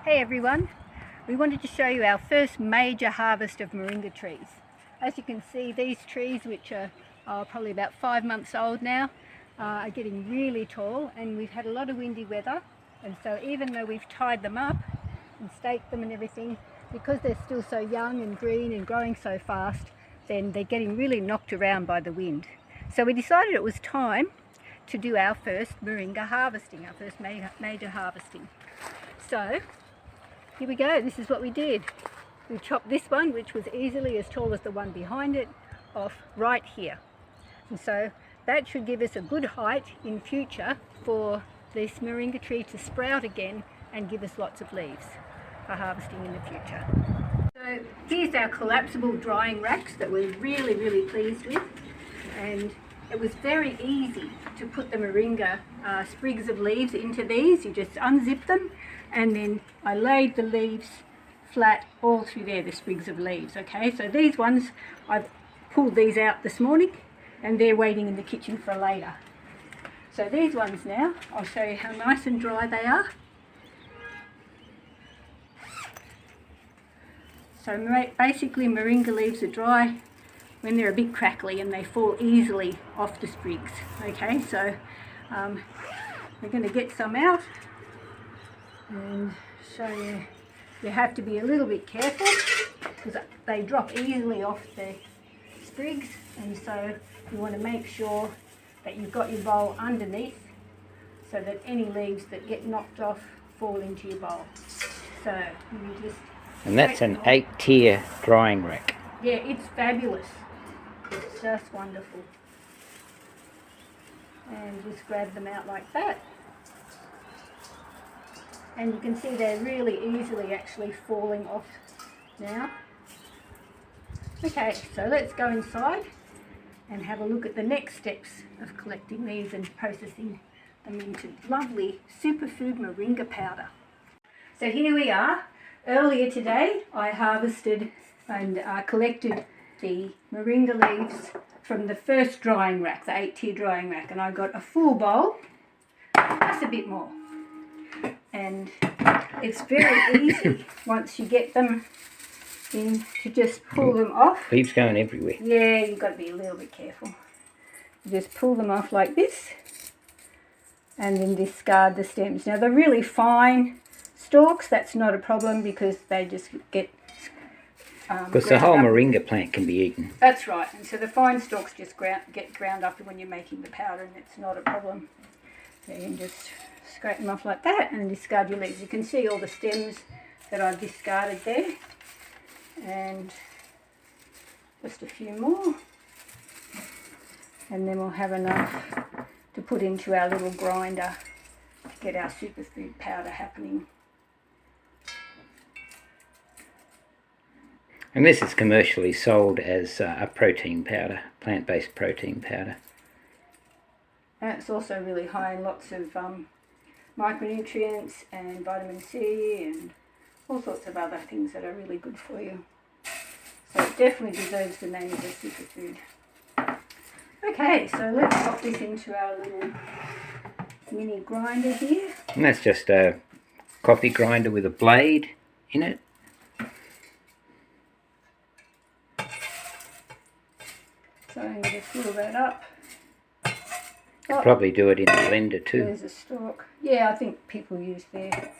Hey everyone, we wanted to show you our first major harvest of moringa trees. As you can see, these trees, which are probably about 5 months old now, are getting really tall, and we've had a lot of windy weather, and so even though we've tied them up and staked them and everything, because they're still so young and green and growing so fast, then they're getting really knocked around by the wind. So we decided it was time to do our first moringa harvesting, our first major harvesting. So here we go, this is what we did. We chopped this one, which was easily as tall as the one behind it, off right here. And so that should give us a good height in future for this moringa tree to sprout again and give us lots of leaves for harvesting in the future. So here's our collapsible drying racks that we're really pleased with. And it was very easy to put the moringa sprigs of leaves into these. You just unzip them, and then I laid the leaves flat all through there, the sprigs of leaves. Okay, so these ones, I've pulled these out this morning and they're waiting in the kitchen for later. So these ones now, I'll show you how nice and dry they are. So basically moringa leaves are dry when they're a bit crackly and they fall easily off the sprigs. Okay, so we're going to get some out and show you. You have to be a little bit careful because they drop easily off the sprigs, and so you want to make sure that you've got your bowl underneath so that any leaves that get knocked off fall into your bowl. So you just... And that's an 8-tier drying rack. Yeah, it's fabulous. It's just wonderful. And just grab them out like that. And you can see they're really easily actually falling off now. Okay, so let's go inside and have a look at the next steps of collecting these and processing them into lovely superfood moringa powder. So here we are. Earlier today I harvested and collected the moringa leaves from the first drying rack, the 8-tier drying rack, and I got a full bowl, plus a bit more. And it's very easy once you get them in to just pull them off. Leaves going everywhere. Yeah, you've got to be a little bit careful. You just pull them off like this and then discard the stems. Now the really fine stalks, that's not a problem because they just get because the whole moringa plant can be eaten. That's right, and so the fine stalks just get ground up when you're making the powder, and it's not a problem. So you can just scrape them off like that and discard your leaves. You can see all the stems that I've discarded there, and just a few more, and then we'll have enough to put into our little grinder to get our superfood powder happening. And this is commercially sold as a protein powder, plant-based protein powder. And it's also really high in lots of micronutrients and vitamin C and all sorts of other things that are really good for you. So it definitely deserves the name of a superfood. Okay, so let's pop this into our little mini grinder here. And that's just a coffee grinder with a blade in it. So I'm going to fill that up. Could probably do it in a blender too. There's a stalk. Yeah, I think people use their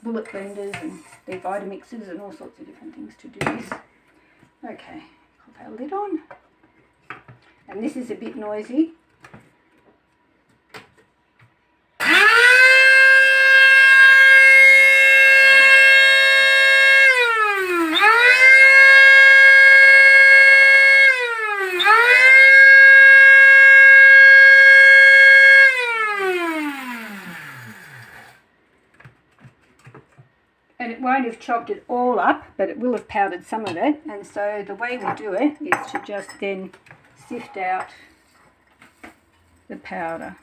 bullet blenders and their Vitamixes and all sorts of different things to do this. Okay, pop our lid on. And this is a bit noisy. And it won't have chopped it all up, but it will have powdered some of it. And so the way we do it is to just then sift out the powder.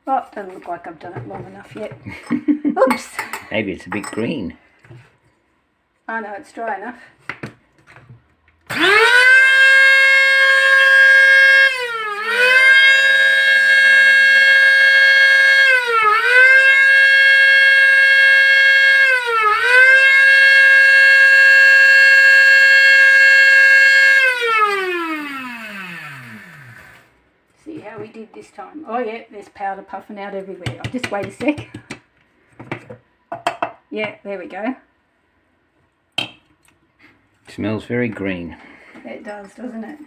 Oh, doesn't look like I've done it long enough yet. Oops. Maybe it's a bit green. Oh no, it's dry enough. good this time. Oh yeah, there's powder puffing out everywhere. I'll just wait a sec. Yeah, there we go. Smells very green. It does, doesn't it?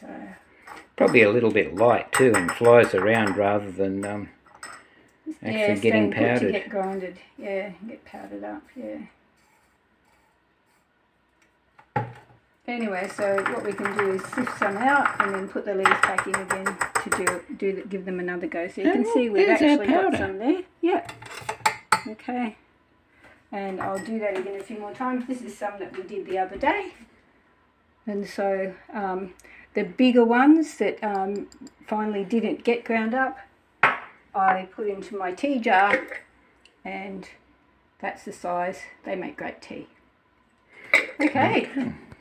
So Probably a little bit light too, and flies around rather than actually getting powdered. To get grinded, yeah, get powdered up, yeah. Anyway, so what we can do is sift some out and then put the leaves back in again to give them another go. So you can see we've actually got some there. Yeah. Okay. And I'll do that again a few more times. This is some that we did the other day. And so the bigger ones that finally didn't get ground up, I put into my tea jar, and that's the size. They make great tea. Okay.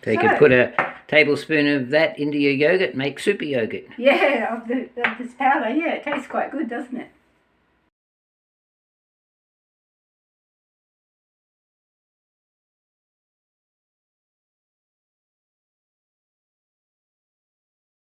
So you could put a tablespoon of that into your yogurt, make super yogurt. Yeah, of this powder. Yeah, it tastes quite good, doesn't it?